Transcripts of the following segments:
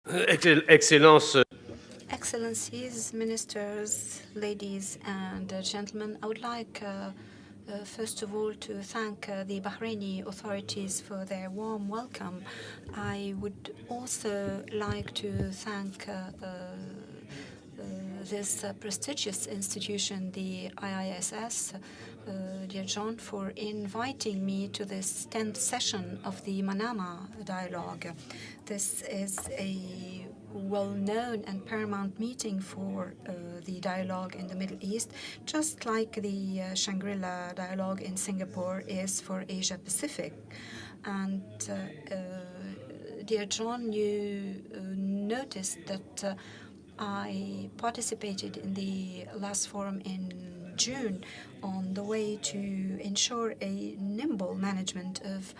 Excellence. Excellencies, ministers, ladies and gentlemen, I would like first of all to thank the Bahraini authorities for their warm welcome. I would also like to thank this prestigious institution, the IISS, dear John, for inviting me to this 10th session of the Manama dialogue. This is a well-known and paramount meeting for the dialogue in the Middle East, just like the Shangri-La dialogue in Singapore is for Asia Pacific. And dear John, you noticed that I participated in the last forum in June on the way to ensure a nimble management of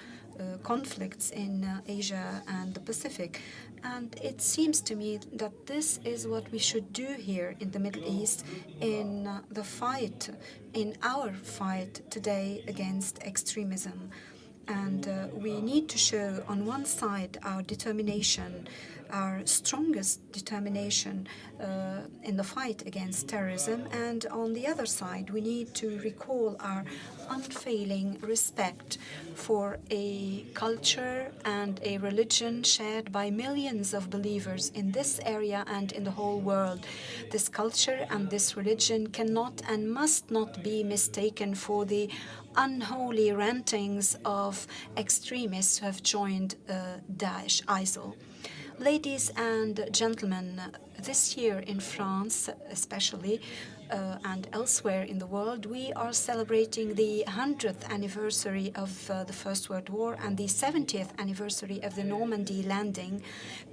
conflicts in Asia and the Pacific. And it seems to me that this is what we should do here in the Middle East in the fight, in our fight today against extremism. And we need to show, on one side, our determination, our strongest determination in the fight against terrorism, and on the other side, we need to recall our unfailing respect for a culture and a religion shared by millions of believers in this area and in the whole world. This culture and this religion cannot and must not be mistaken for the unholy rantings of extremists who have joined Daesh, ISIL. Ladies and gentlemen, this year in France, especially, and elsewhere in the world, we are celebrating the 100th anniversary of the First World War and the 70th anniversary of the Normandy landing.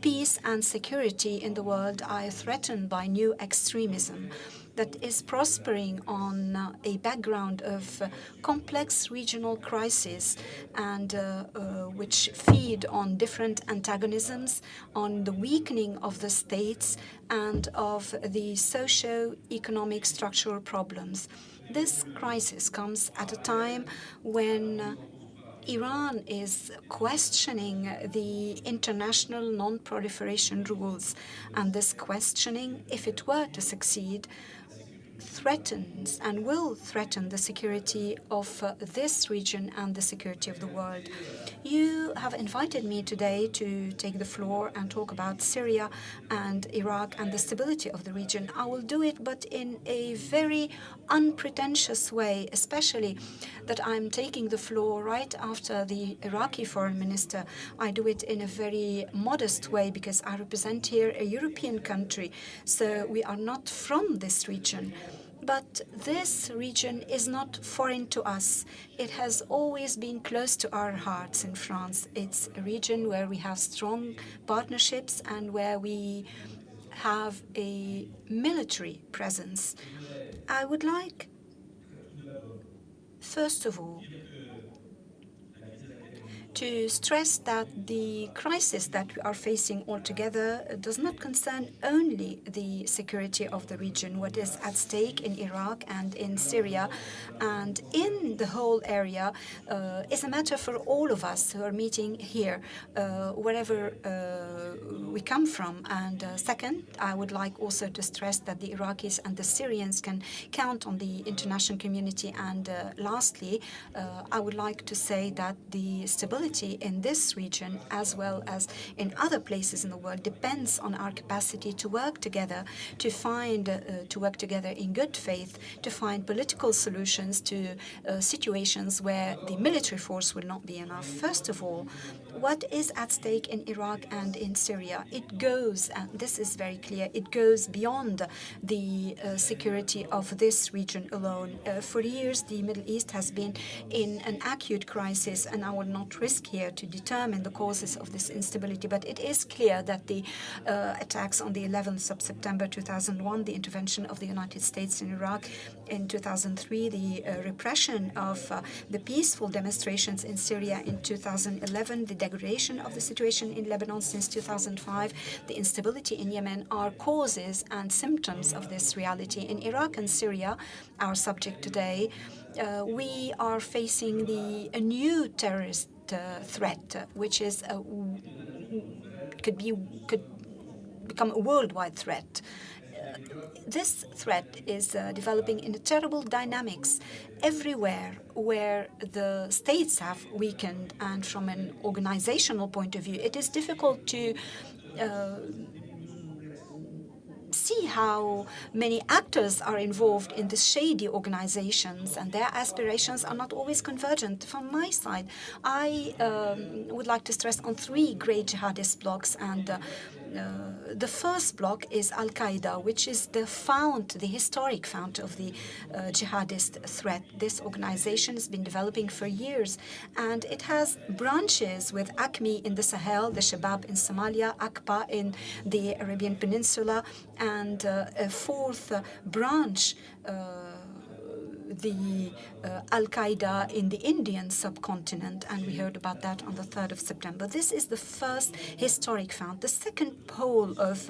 Peace and security in the world are threatened by new extremism that is prospering on a background of complex regional crises and which feed on different antagonisms, on the weakening of the states and of the socio-economic structural problems. This crisis comes at a time when Iran is questioning the international non-proliferation rules, and this questioning, if it were to succeed, threatens and will threaten the security of this region and the security of the world. You have invited me today to take the floor and talk about Syria and Iraq and the stability of the region. I will do it, but in a very unpretentious way, especially that I'm taking the floor right after the Iraqi foreign minister. I do it in a very modest way because I represent here a European country, so we are not from this region. But this region is not foreign to us. It has always been close to our hearts in France. It's a region where we have strong partnerships and where we have a military presence. I would like, first of all, to stress that the crisis that we are facing altogether does not concern only the security of the region. What is at stake in Iraq and in Syria and in the whole area is a matter for all of us who are meeting here, wherever we come from. And second, I would like also to stress that the Iraqis and the Syrians can count on the international community. And lastly, I would like to say that the stability in this region, as well as in other places in the world, depends on our capacity to work together, to work together in good faith, to find political solutions to situations where the military force will not be enough. First of all, what is at stake in Iraq and in Syria? It goes, and this is very clear, it goes beyond the security of this region alone. For years, the Middle East has been in an acute crisis, and I will not risk here to determine the causes of this instability, but it is clear that the attacks on the 11th of September 2001, the intervention of the United States in Iraq in 2003, the repression of the peaceful demonstrations in Syria in 2011, the degradation of the situation in Lebanon since 2005, the instability in Yemen are causes and symptoms of this reality. In Iraq and Syria, our subject today, we are facing a new terrorist threat, which is could become a worldwide threat. This threat is developing in a terrible dynamics everywhere where the states have weakened, and from an organizational point of view, it is difficult to see how many actors are involved in the shady organizations, and their aspirations are not always convergent. From my side, I would like to stress on three great jihadist blocs, and the first bloc is Al-Qaeda, which is the historic fount of the jihadist threat. This organization has been developing for years, and it has branches with ACME in the Sahel, the Shabab in Somalia, ACPA in the Arabian Peninsula, and a fourth branch, the Al-Qaeda in the Indian subcontinent, and we heard about that on the 3rd of September. This is the first historic fount. The second pole of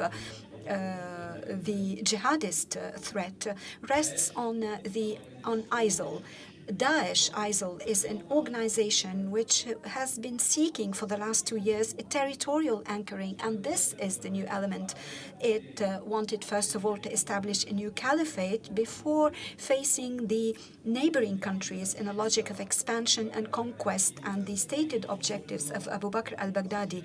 the jihadist threat rests on ISIL. Daesh, ISIL, is an organization which has been seeking for the last 2 years a territorial anchoring, and this is the new element. It wanted, first of all, to establish a new caliphate before facing the neighboring countries in a logic of expansion and conquest, and the stated objectives of Abu Bakr al-Baghdadi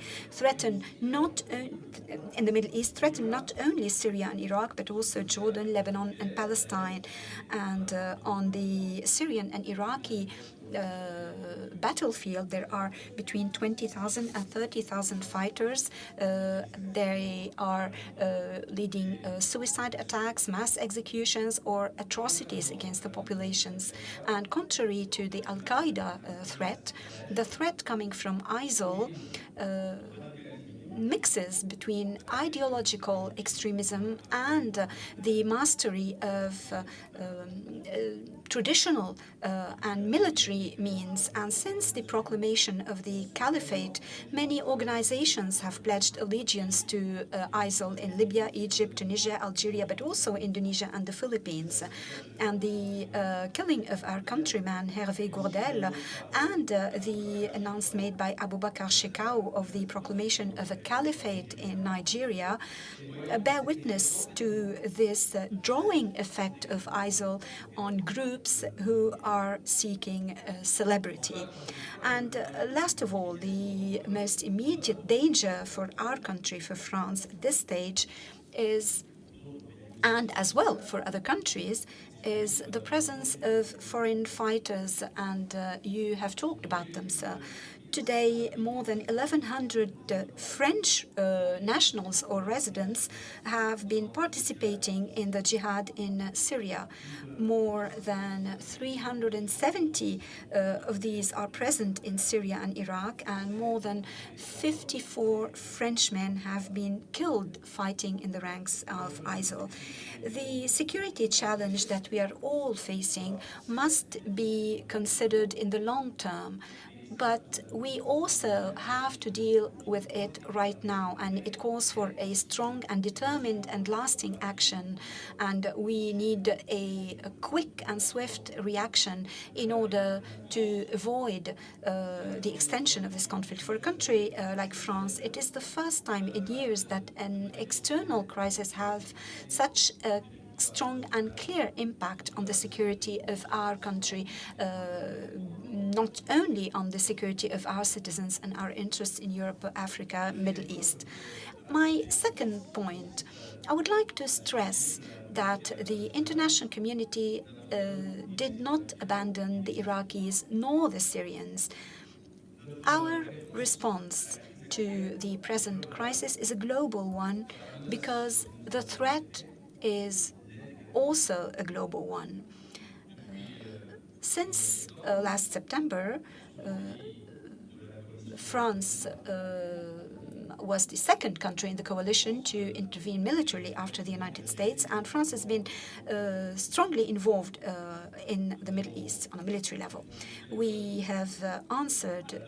in the Middle East threaten not only Syria and Iraq, but also Jordan, Lebanon, and Palestine. And on the Syrian and Iraqi battlefield, there are between 20,000 and 30,000 fighters. They are leading suicide attacks, mass executions, or atrocities against the populations. And contrary to the Al-Qaeda threat, the threat coming from ISIL mixes between ideological extremism and the mastery of traditional and military means. And since the proclamation of the caliphate, many organizations have pledged allegiance to ISIL in Libya, Egypt, Tunisia, Algeria, but also Indonesia and the Philippines. And the killing of our countryman Hervé Gourdel and the announcement made by Abu Bakr Shekau of the proclamation of a caliphate in Nigeria bear witness to this drawing effect of ISIL on groups who are seeking celebrity. And last of all, the most immediate danger for our country, for France, at this stage is, and as well for other countries, is the presence of foreign fighters, and you have talked about them, sir. Today, more than 1,100 French nationals or residents have been participating in the jihad in Syria. More than 370 of these are present in Syria and Iraq, and more than 54 Frenchmen have been killed fighting in the ranks of ISIL. The security challenge that we are all facing must be considered in the long term. But we also have to deal with it right now, and it calls for a strong and determined and lasting action. And we need a quick and swift reaction in order to avoid the extension of this conflict. For a country like France, it is the first time in years that an external crisis has such a strong and clear impact on the security of our country, not only on the security of our citizens and our interests in Europe, Africa, Middle East. My second point, I would like to stress that the international community did not abandon the Iraqis nor the Syrians. Our response to the present crisis is a global one because the threat is also a global one. Since last September, France was the second country in the coalition to intervene militarily after the United States, and France has been strongly involved in the Middle East on a military level. We have answered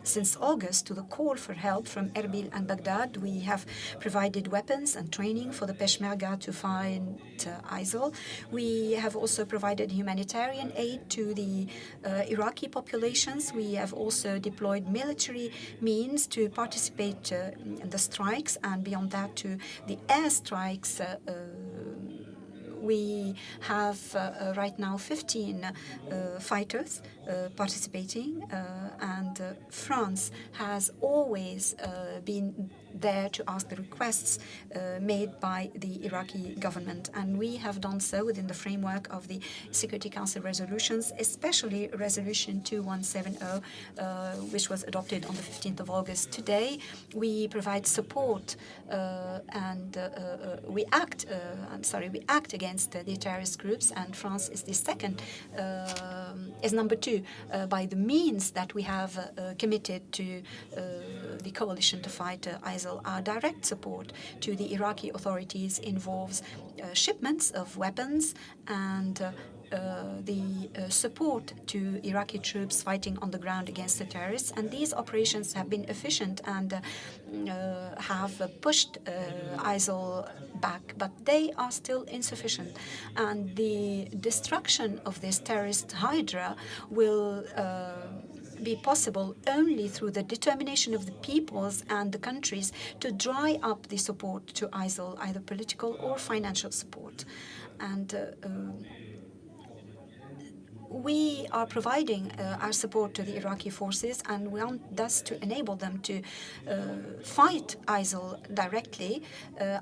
since August to the call for help from Erbil and Baghdad. We have provided weapons and training for the Peshmerga to fight ISIL. We have also provided humanitarian aid to the Iraqi populations. We have also deployed military means to participate in the strikes, and beyond that to the airstrikes. We have right now 15 fighters participating, and France has always been there to ask the requests made by the Iraqi government, and we have done so within the framework of the Security Council resolutions, especially Resolution 2170, which was adopted on the 15th of August. Today, we provide support and we act against the terrorist groups, and France is the second, is number two by the means that we have committed to the coalition to fight ISIL. Our direct support to the Iraqi authorities involves shipments of weapons and the support to Iraqi troops fighting on the ground against the terrorists. And these operations have been efficient and have pushed ISIL back, but they are still insufficient. And the destruction of this terrorist hydra will be possible only through the determination of the peoples and the countries to dry up the support to ISIL, either political or financial support. And we are providing our support to the Iraqi forces, and we want thus to enable them to fight ISIL directly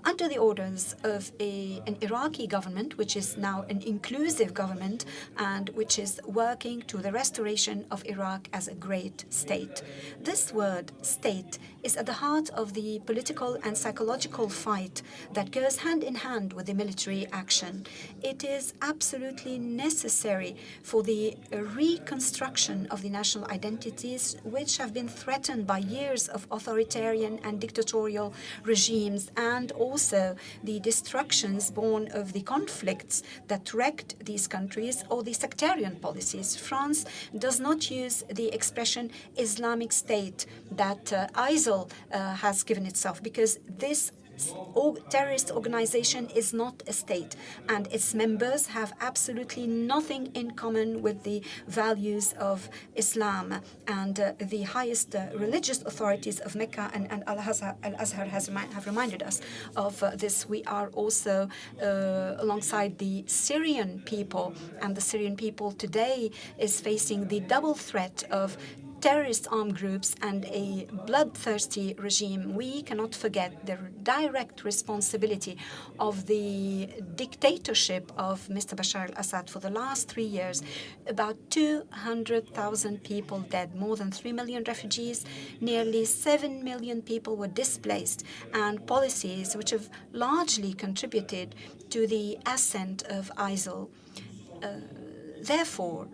under the orders of an Iraqi government, which is now an inclusive government and which is working to the restoration of Iraq as a great state. This word, state, is at the heart of the political and psychological fight that goes hand in hand with the military action. It is absolutely necessary for the reconstruction of the national identities, which have been threatened by years of authoritarian and dictatorial regimes, and also the destructions born of the conflicts that wrecked these countries or the sectarian policies. France does not use the expression Islamic State that ISIL has given itself, because this terrorist organization is not a state, and its members have absolutely nothing in common with the values of Islam. And the highest religious authorities of Mecca and Al-Azhar have reminded us of this. We are also alongside the Syrian people, and the Syrian people today is facing the double threat of terrorist armed groups and a bloodthirsty regime. We cannot forget the direct responsibility of the dictatorship of Mr. Bashar al-Assad for the last 3 years. About 200,000 people dead, more than 3 million refugees, nearly 7 million people were displaced, and policies which have largely contributed to the ascent of ISIL. Therefore,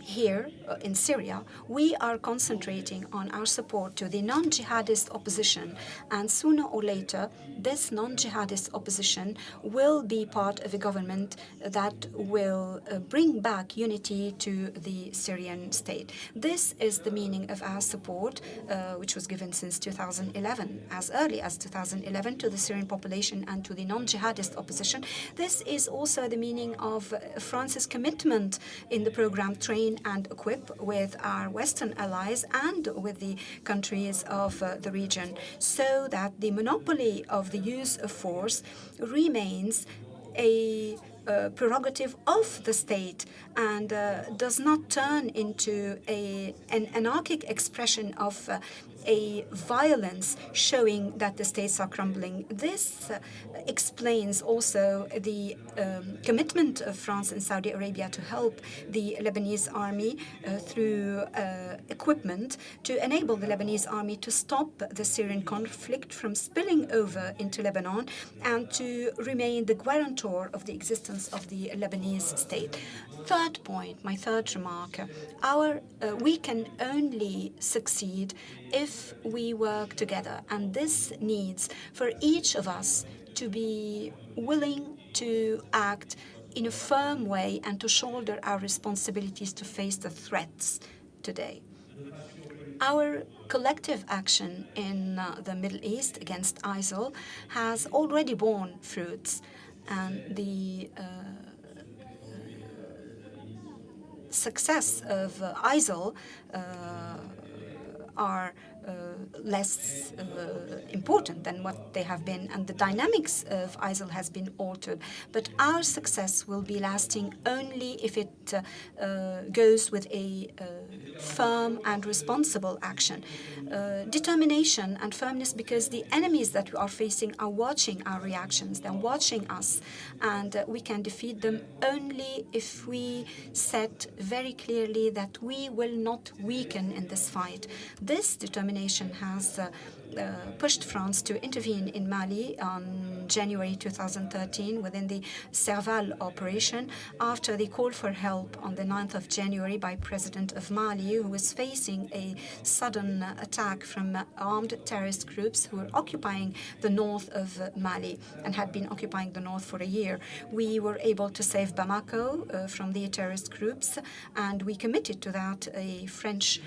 here in Syria, we are concentrating on our support to the non-jihadist opposition, and sooner or later, this non-jihadist opposition will be part of a government that will bring back unity to the Syrian state. This is the meaning of our support, which was given since 2011, as early as 2011, to the Syrian population and to the non-jihadist opposition. This is also the meaning of France's commitment in the program Train and Equip with our Western allies and with the countries of the region, so that the monopoly of the use of force remains a prerogative of the state and does not turn into an anarchic expression of a violence showing that the states are crumbling. This explains also the commitment of France and Saudi Arabia to help the Lebanese army through equipment to enable the Lebanese army to stop the Syrian conflict from spilling over into Lebanon and to remain the guarantor of the existence of the Lebanese state. Third point, my third remark, we can only succeed if we work together, and this needs for each of us to be willing to act in a firm way and to shoulder our responsibilities to face the threats today. Our collective action in the Middle East against ISIL has already borne fruits, and the success of ISIL are less important than what they have been, and the dynamics of ISIL has been altered. But our success will be lasting only if it goes with a firm and responsible action. Determination and firmness, because the enemies that we are facing are watching our reactions, they're watching us, and we can defeat them only if we set very clearly that we will not weaken in this fight. This determination has pushed France to intervene in Mali on January 2013 within the Serval operation after the call for help on the 9th of January by President of Mali, who was facing a sudden attack from armed terrorist groups who were occupying the north of Mali and had been occupying the north for a year. We were able to save Bamako from the terrorist groups, and we committed to that a French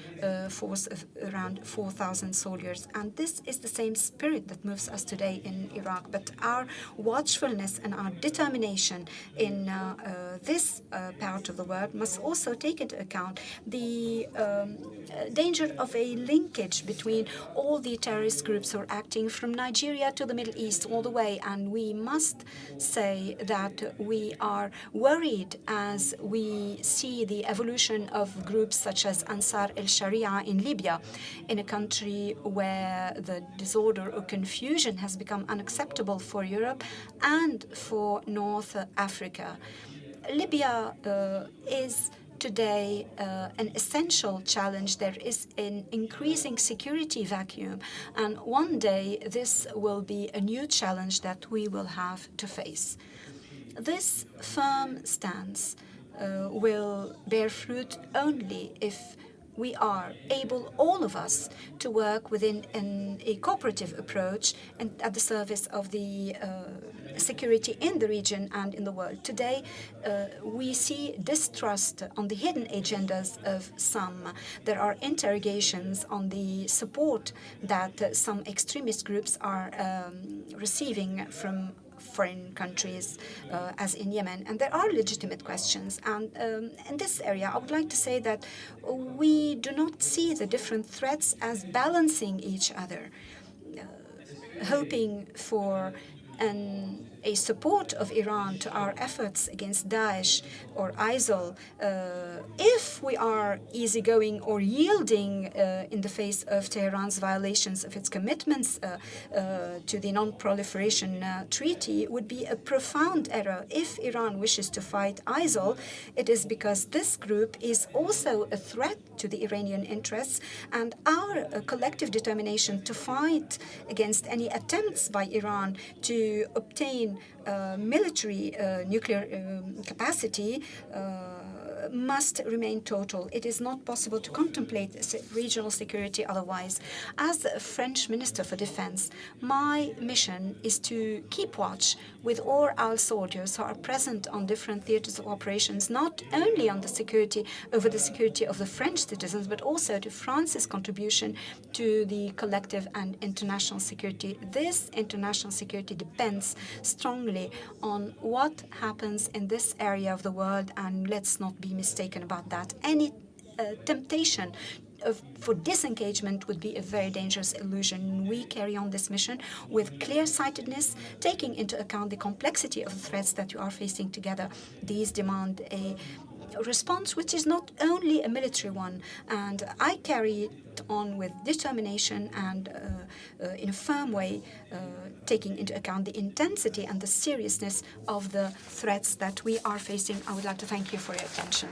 force of around 4,000 soldiers. And this is the same spirit that moves us today in Iraq. But our watchfulness and our determination in this part of the world must also take into account the danger of a linkage between all the terrorist groups who are acting from Nigeria to the Middle East all the way. And we must say that we are worried as we see the evolution of groups such as Ansar el-Sharia in Libya, in a country where the disorder or confusion has become unacceptable for Europe and for North Africa. Libya is today an essential challenge. There is an increasing security vacuum, and one day this will be a new challenge that we will have to face. This firm stance will bear fruit only if we are able, all of us, to work within a cooperative approach and at the service of the security in the region and in the world. Today, we see distrust on the hidden agendas of some. There are interrogations on the support that some extremist groups are receiving from foreign countries, as in Yemen, and there are legitimate questions. And in this area, I would like to say that we do not see the different threats as balancing each other, hoping for a support of Iran to our efforts against Daesh or ISIL. If we are easygoing or yielding in the face of Tehran's violations of its commitments to the non-proliferation treaty, would be a profound error. If Iran wishes to fight ISIL, it is because this group is also a threat to the Iranian interests, and our collective determination to fight against any attempts by Iran to obtain military nuclear capacity must remain total. It is not possible to contemplate regional security otherwise. As a French Minister for Defense, my mission is to keep watch with all our soldiers who are present on different theaters of operations, not only on the security of the French citizens, but also to France's contribution to the collective and international security. This international security depends strongly on what happens in this area of the world, and let's not be mistaken about that. Any temptation for disengagement would be a very dangerous illusion. We carry on this mission with clear-sightedness, taking into account the complexity of the threats that you are facing together. These demand a response which is not only a military one, and I carry it on with determination and in a firm way, taking into account the intensity and the seriousness of the threats that we are facing. I would like to thank you for your attention.